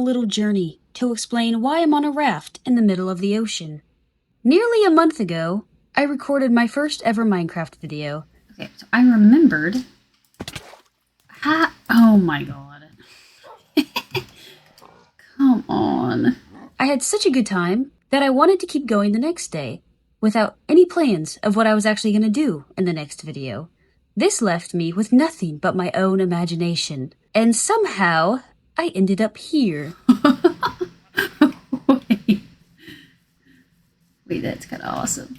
little journey to explain why I'm on a raft in the middle of the ocean. Nearly a month ago, I recorded my first ever Minecraft video. Okay, so I remembered... Oh my god. Come on. I had such a good time that I wanted to keep going the next day, without any plans of what I was actually going to do in the next video. This left me with nothing but my own imagination, and somehow I ended up here. Wait, that's kind of awesome.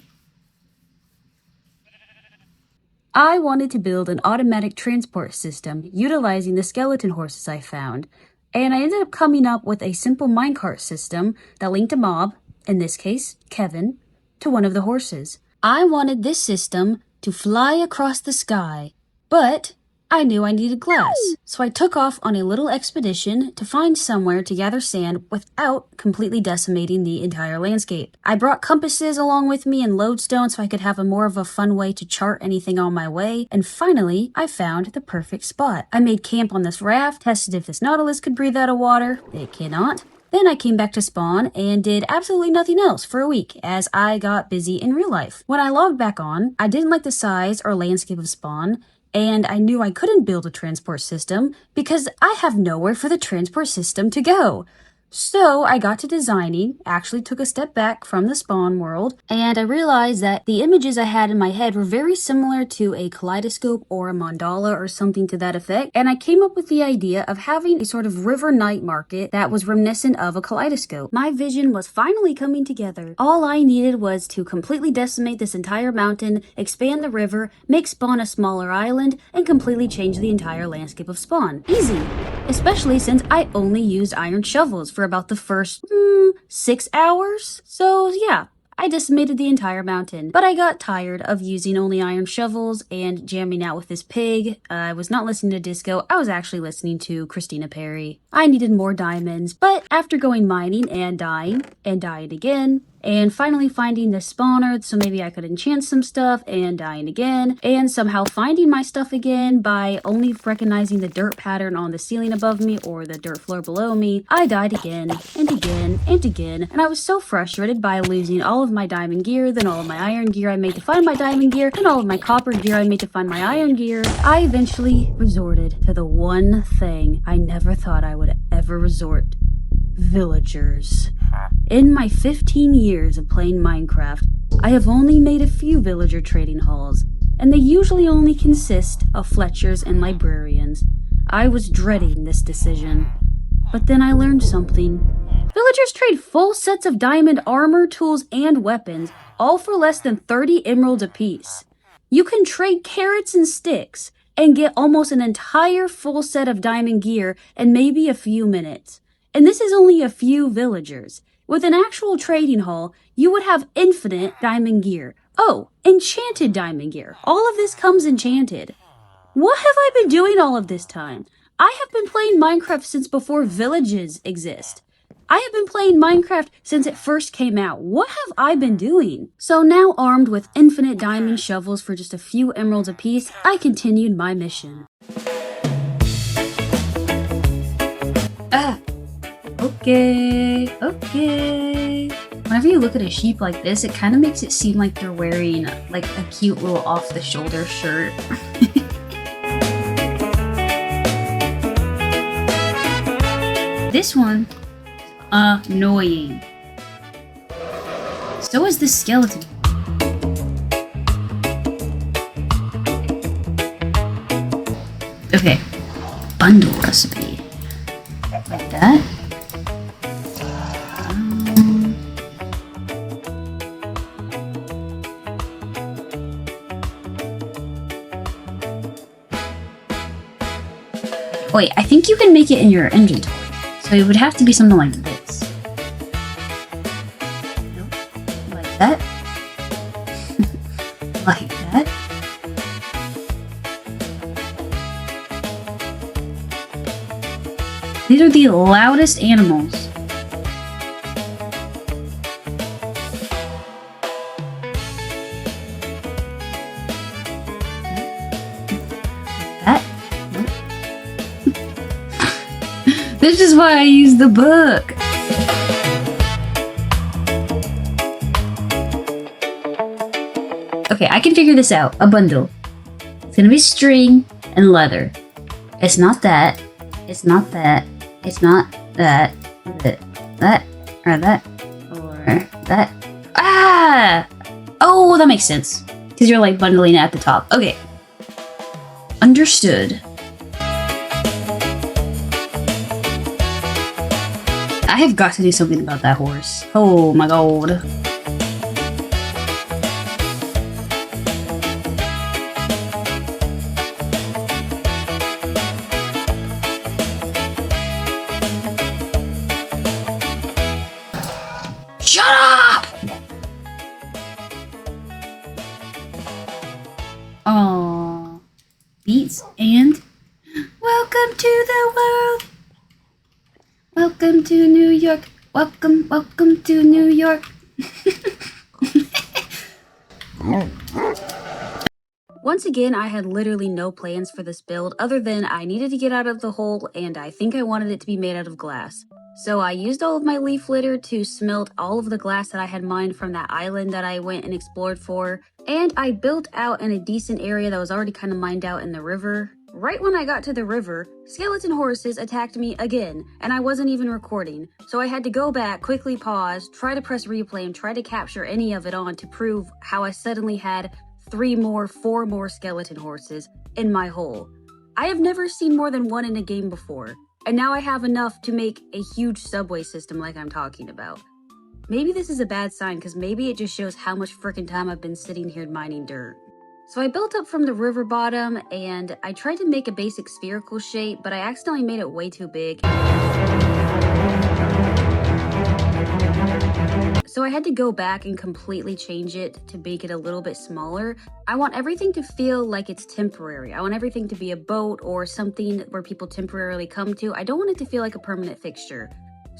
I wanted to build an automatic transport system utilizing the skeleton horses I found, and I ended up coming up with a simple minecart system that linked a mob, in this case, Kevin, to one of the horses. I wanted this system to fly across the sky, but I knew I needed glass, so I took off on a little expedition to find somewhere to gather sand without completely decimating the entire landscape. I brought compasses along with me and lodestone so I could have more of a fun way to chart anything on my way, and finally, I found the perfect spot. I made camp on this raft, tested if this nautilus could breathe out of water. It cannot. Then I came back to spawn and did absolutely nothing else for a week as I got busy in real life. When I logged back on, I didn't like the size or landscape of spawn, and I knew I couldn't build a transport system because I have nowhere for the transport system to go. So I got to designing, actually took a step back from the spawn world, and I realized that the images I had in my head were very similar to a kaleidoscope or a mandala or something to that effect, and I came up with the idea of having a sort of river night market that was reminiscent of a kaleidoscope. My vision was finally coming together. All I needed was to completely decimate this entire mountain, expand the river, make spawn a smaller island, and completely change the entire landscape of spawn. Easy! Especially since I only used iron shovels for about the first 6 hours. So yeah, I decimated the entire mountain. But I got tired of using only iron shovels and jamming out with this pig. I was not listening to disco, I was actually listening to Christina Perry. I needed more diamonds, but after going mining and dying again, and finally finding this spawner so maybe I could enchant some stuff and dying again, and somehow finding my stuff again by only recognizing the dirt pattern on the ceiling above me or the dirt floor below me, I died again and again and again, and I was so frustrated by losing all of my diamond gear, then all of my iron gear I made to find my diamond gear, and all of my copper gear I made to find my iron gear. I eventually resorted to the one thing I never thought I would ever resort: villagers. In my 15 years of playing Minecraft, I have only made a few villager trading halls, and they usually only consist of Fletchers and librarians. I was dreading this decision, but then I learned something. Villagers trade full sets of diamond armor, tools, and weapons, all for less than 30 emeralds apiece. You can trade carrots and sticks, and get almost an entire full set of diamond gear in maybe a few minutes. And this is only a few villagers. With an actual trading hall, you would have infinite diamond gear. Oh, enchanted diamond gear. All of this comes enchanted. What have I been doing all of this time? I have been playing Minecraft since before villages exist. I have been playing Minecraft since it first came out. What have I been doing? So now armed with infinite diamond shovels for just a few emeralds apiece, I continued my mission. Okay. Whenever you look at a sheep like this, it kind of makes it seem like they're wearing like a cute little off-the-shoulder shirt. This one, annoying. So is this skeleton. Okay, bundle recipe. Like that. Wait, I think you can make it in your inventory. So it would have to be something like this. Like that. Like that. These are the loudest animals. This just why I used the book. Okay, I can figure this out. A bundle. It's gonna be string and leather. It's not that. It's not that. It's not that. That. Or that. Or that. Ah! Oh, that makes sense. Because you're like bundling it at the top. Okay. Understood. I have got to do something about that horse. Oh my god. Shut up! Aww. Beats and welcome to the world. Welcome to New York. Welcome to New York. Once again, I had literally no plans for this build other than I needed to get out of the hole and I think I wanted it to be made out of glass. So I used all of my leaf litter to smelt all of the glass that I had mined from that island that I went and explored for. And I built out in a decent area that was already kind of mined out in the river. Right when I got to the river, skeleton horses attacked me again, and I wasn't even recording. So I had to go back, quickly pause, try to press replay, and try to capture any of it on to prove how I suddenly had 4 more skeleton horses in my hole. I have never seen more than one in a game before, and now I have enough to make a huge subway system like I'm talking about. Maybe this is a bad sign, because maybe it just shows how much frickin' time I've been sitting here mining dirt. So I built up from the river bottom, and I tried to make a basic spherical shape, but I accidentally made it way too big. So I had to go back and completely change it to make it a little bit smaller. I want everything to feel like it's temporary. I want everything to be a boat or something where people temporarily come to. I don't want it to feel like a permanent fixture.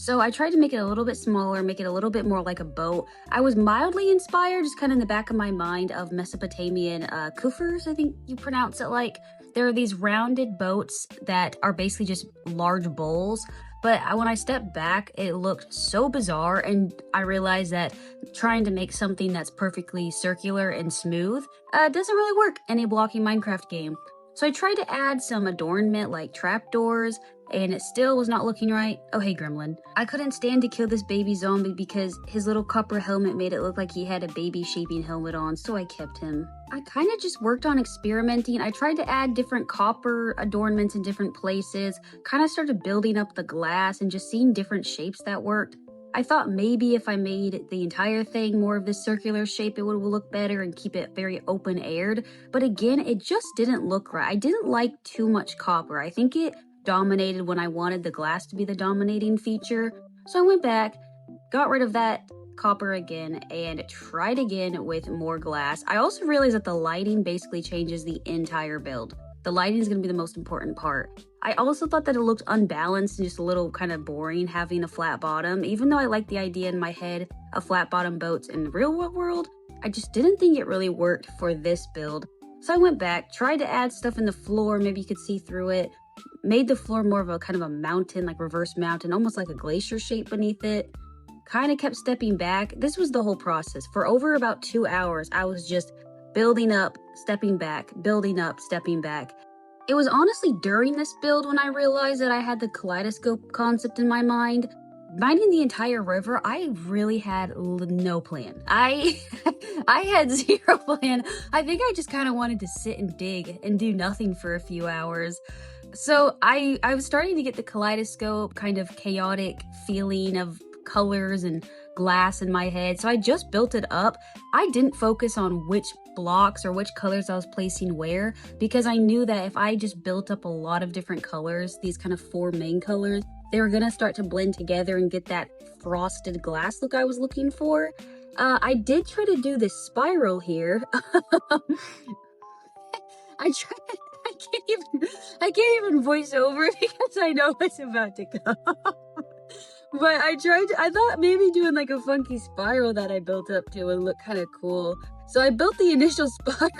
So I tried to make it a little bit smaller, make it a little bit more like a boat. I was mildly inspired, just kind of in the back of my mind, of Mesopotamian kufrs, I think you pronounce it like. There are these rounded boats that are basically just large bowls. But when I stepped back, it looked so bizarre, and I realized that trying to make something that's perfectly circular and smooth doesn't really work in a blocky Minecraft game. So I tried to add some adornment like trapdoors, and it still was not looking right. Oh hey Grimlen. I couldn't stand to kill this baby zombie because his little copper helmet made it look like he had a baby shaping helmet on, so I kept him. I kind of just worked on experimenting. I tried to add different copper adornments in different places, kind of started building up the glass and just seeing different shapes that worked. I thought maybe if I made the entire thing more of this circular shape, it would look better and keep it very open-aired. But again, it just didn't look right. I didn't like too much copper. I think it dominated when I wanted the glass to be the dominating feature. So I went back, got rid of that copper again, and tried again with more glass. I also realized that the lighting basically changes the entire build. The lighting is going to be the most important part. I also thought that it looked unbalanced and just a little kind of boring having a flat bottom. Even though I like the idea in my head of flat bottom boats in the real world, I just didn't think it really worked for this build. So I went back, tried to add stuff in the floor, maybe you could see through it, made the floor more of a kind of a mountain, like reverse mountain, almost like a glacier shape beneath it. Kind of kept stepping back. This was the whole process. For over about 2 hours, I was just building up, stepping back, building up, stepping back. It was honestly during this build when I realized that I had the kaleidoscope concept in my mind. Mining the entire river, I really had no plan. I had zero plan. I think I just kind of wanted to sit and dig and do nothing for a few hours. So I was starting to get the kaleidoscope kind of chaotic feeling of colors and glass in my head. So I just built it up. I didn't focus on which blocks or which colors I was placing where, because I knew that if I just built up a lot of different colors, these kind of 4 main colors, they were gonna start to blend together and get that frosted glass look I was looking for. I did try to do this spiral here. I can't even voice over it because I know it's about to come. But I thought maybe doing like a funky spiral that I built up to would look kind of cool. So I built the initial spiral.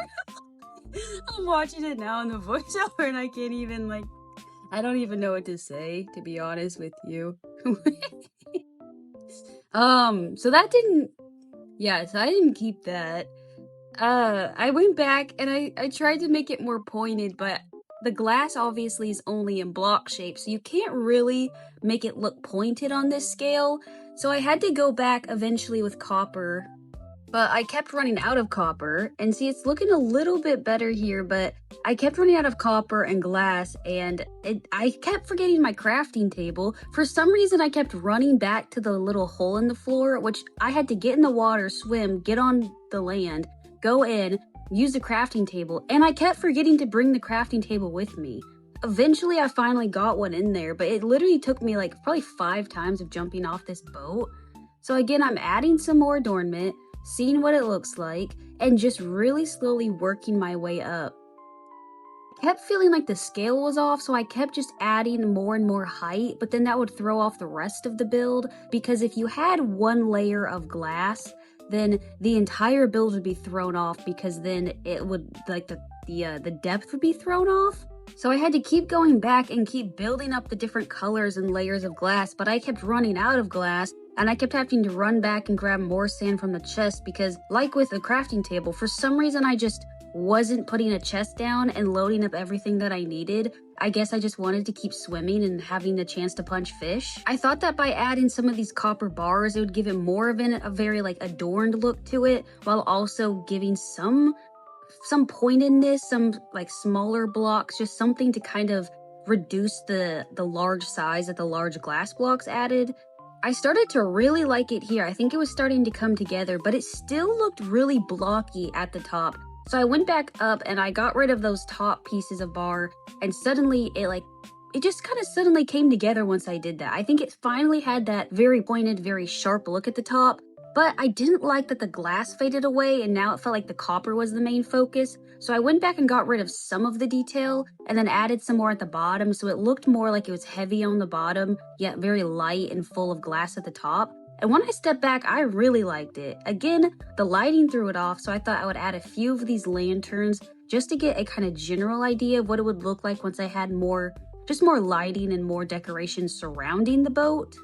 I'm watching it now in the voiceover and I can't even I don't even know what to say, to be honest with you. So that didn't, yeah, so I didn't keep that. I went back and I tried to make it more pointed, but the glass obviously is only in block shape, so you can't really make it look pointed on this scale. So I had to go back eventually with copper, but I kept running out of copper. And see, it's looking a little bit better here, but I kept running out of copper and glass, and I kept forgetting my crafting table. For some reason, I kept running back to the little hole in the floor, which I had to get in the water, swim, get on the land, go in, use the crafting table, and I kept forgetting to bring the crafting table with me. Eventually, I finally got one in there, but it literally took me like probably 5 times of jumping off this boat. So again, I'm adding some more adornment, seeing what it looks like, and just really slowly working my way up. I kept feeling like the scale was off, so I kept just adding more and more height, but then that would throw off the rest of the build, because if you had one layer of glass, then the entire build would be thrown off, because then it would, like, the depth would be thrown off. So I had to keep going back and keep building up the different colors and layers of glass, but I kept running out of glass, and I kept having to run back and grab more sand from the chest because, like with the crafting table, for some reason I just wasn't putting a chest down and loading up everything that I needed. I guess I just wanted to keep swimming and having the chance to punch fish. I thought that by adding some of these copper bars, it would give it more of a very like adorned look to it, while also giving some pointedness, some like smaller blocks, just something to kind of reduce the large size that the large glass blocks added. I started to really like it here. I think it was starting to come together, but it still looked really blocky at the top. So I went back up and I got rid of those top pieces of bar, and suddenly it just kind of suddenly came together once I did that. I think it finally had that very pointed, very sharp look at the top. But I didn't like that the glass faded away and now it felt like the copper was the main focus. So I went back and got rid of some of the detail and then added some more at the bottom, so it looked more like it was heavy on the bottom, yet very light and full of glass at the top. And when I stepped back, I really liked it. Again, the lighting threw it off, so I thought I would add a few of these lanterns just to get a kind of general idea of what it would look like once I had more lighting and more decoration surrounding the boat.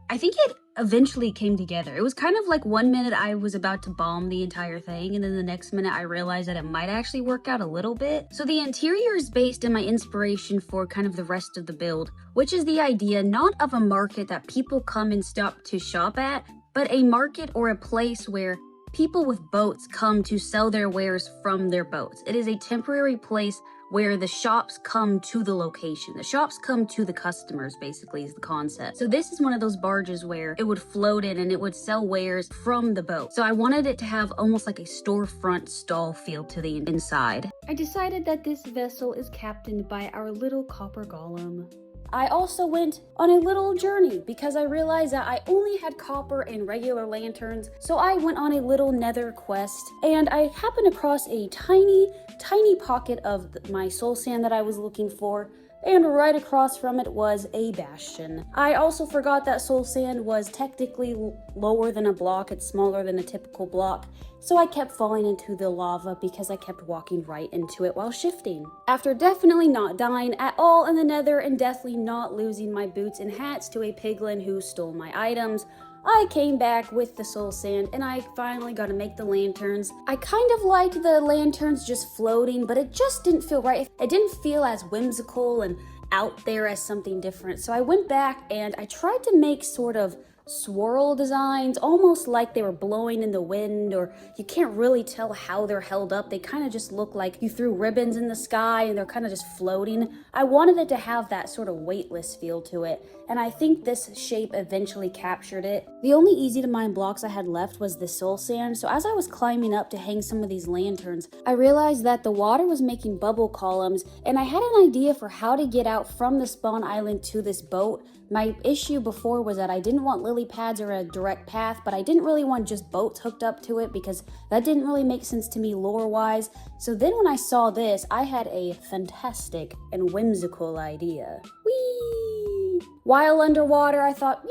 I think it eventually came together. It was kind of like 1 minute I was about to bomb the entire thing, and then the next minute I realized that it might actually work out a little bit. So the interior is based in my inspiration for kind of the rest of the build, which is the idea not of a market that people come and stop to shop at, but a market or a place where people with boats come to sell their wares from their boats. It is a temporary place where the shops come to the location. The shops come to the customers, basically, is the concept. So this is one of those barges where it would float in and it would sell wares from the boat. So I wanted it to have almost like a storefront stall feel to the inside. I decided that this vessel is captained by our little copper golem. I also went on a little journey because I realized that I only had copper and regular lanterns, so I went on a little nether quest, and I happened across a tiny pocket of my soul sand that I was looking for, and right across from it was a bastion. I also forgot that soul sand was technically lower than a block. It's smaller than a typical block, so I kept falling into the lava because I kept walking right into it while shifting. After definitely not dying at all in the nether and definitely not losing my boots and hats to a piglin who stole my items, I came back with the soul sand and I finally got to make the lanterns. I kind of liked the lanterns just floating, but it just didn't feel right. It didn't feel as whimsical and out there as something different. So I went back and I tried to make sort of swirl designs, almost like they were blowing in the wind, or you can't really tell how they're held up. They kind of just look like you threw ribbons in the sky and they're kind of just floating. I wanted it to have that sort of weightless feel to it, and I think this shape eventually captured it. The only easy to mine blocks I had left was the soul sand, so as I was climbing up to hang some of these lanterns, I realized that the water was making bubble columns, and I had an idea for how to get out from the spawn island to this boat. My issue before was that I didn't want lily pads or a direct path, but I didn't really want just boats hooked up to it because that didn't really make sense to me lore-wise. So then when I saw this, I had a fantastic and whimsical idea. Whee! While underwater, I thought,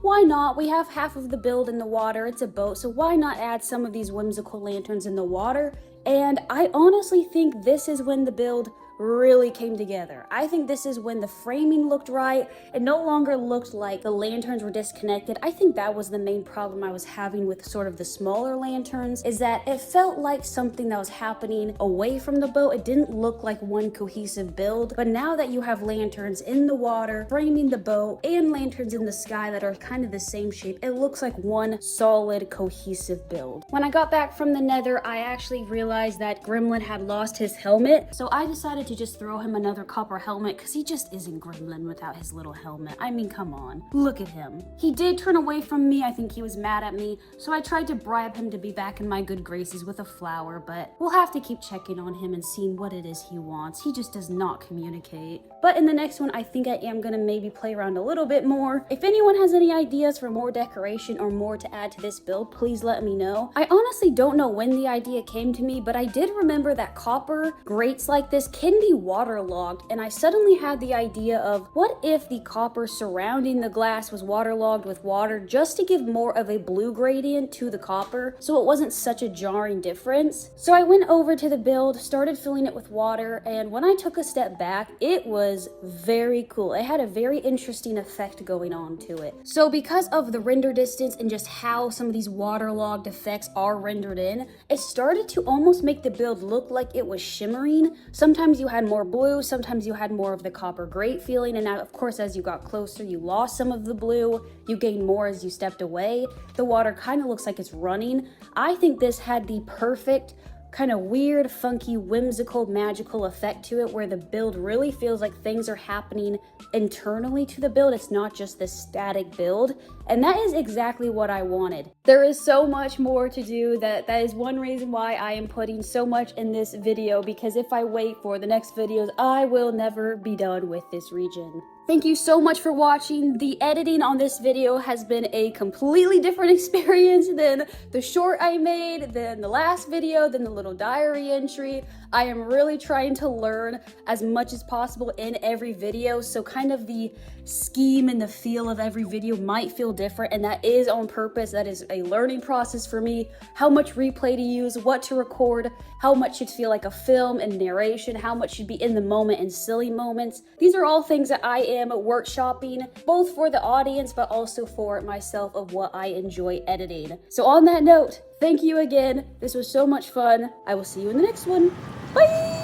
why not? We have half of the build in the water. It's a boat, so why not add some of these whimsical lanterns in the water? And I honestly think this is when the build really came together. I think this is when the framing looked right. It no longer looked like the lanterns were disconnected. I think that was the main problem I was having with sort of the smaller lanterns, is that it felt like something that was happening away from the boat. It didn't look like one cohesive build. But now that you have lanterns in the water framing the boat and lanterns in the sky that are kind of the same shape, it looks like one solid cohesive build. When I got back from the Nether, I actually realized that Grimlen had lost his helmet, so I decided to just throw him another copper helmet because he just isn't Grimlen without his little helmet. I mean, come on, look at him. He did turn away from me. I think he was mad at me, so I tried to bribe him to be back in my good graces with a flower, but we'll have to keep checking on him and seeing what it is he wants. He just does not communicate. But in the next one, I think I am gonna maybe play around a little bit more. If anyone has any ideas for more decoration or more to add to this build, please let me know. I honestly don't know when the idea came to me, but I did remember that copper grates like this can be waterlogged, and I suddenly had the idea of what if the copper surrounding the glass was waterlogged with water, just to give more of a blue gradient to the copper so it wasn't such a jarring difference. So I went over to the build, started filling it with water, and when I took a step back, it was very cool. It had a very interesting effect going on to it. So because of the render distance and just how some of these waterlogged effects are rendered in, it started to almost make the build look like it was shimmering. Sometimes you had more blue, sometimes you had more of the copper grate feeling, and now of course as you got closer you lost some of the blue, you gained more as you stepped away. The water kind of looks like it's running. I think this had the perfect kind of weird, funky, whimsical, magical effect to it, where the build really feels like things are happening internally to the build. It's not just this static build, and that is exactly what I wanted. There is so much more to do. That is one reason why I am putting so much in this video, because if I wait for the next videos, I will never be done with this region. Thank you so much for watching. The editing on this video has been a completely different experience than the short I made, than the last video, than the little diary entry. I am really trying to learn as much as possible in every video, so kind of the scheme and the feel of every video might feel different, and that is on purpose. That is a learning process for me. How much replay to use, what to record, how much should feel like a film and narration, how much should be in the moment and silly moments. These are all things that I am workshopping, both for the audience but also for myself, of what I enjoy editing. So on that note, thank you again. This was so much fun. I will see you in the next one. Bye!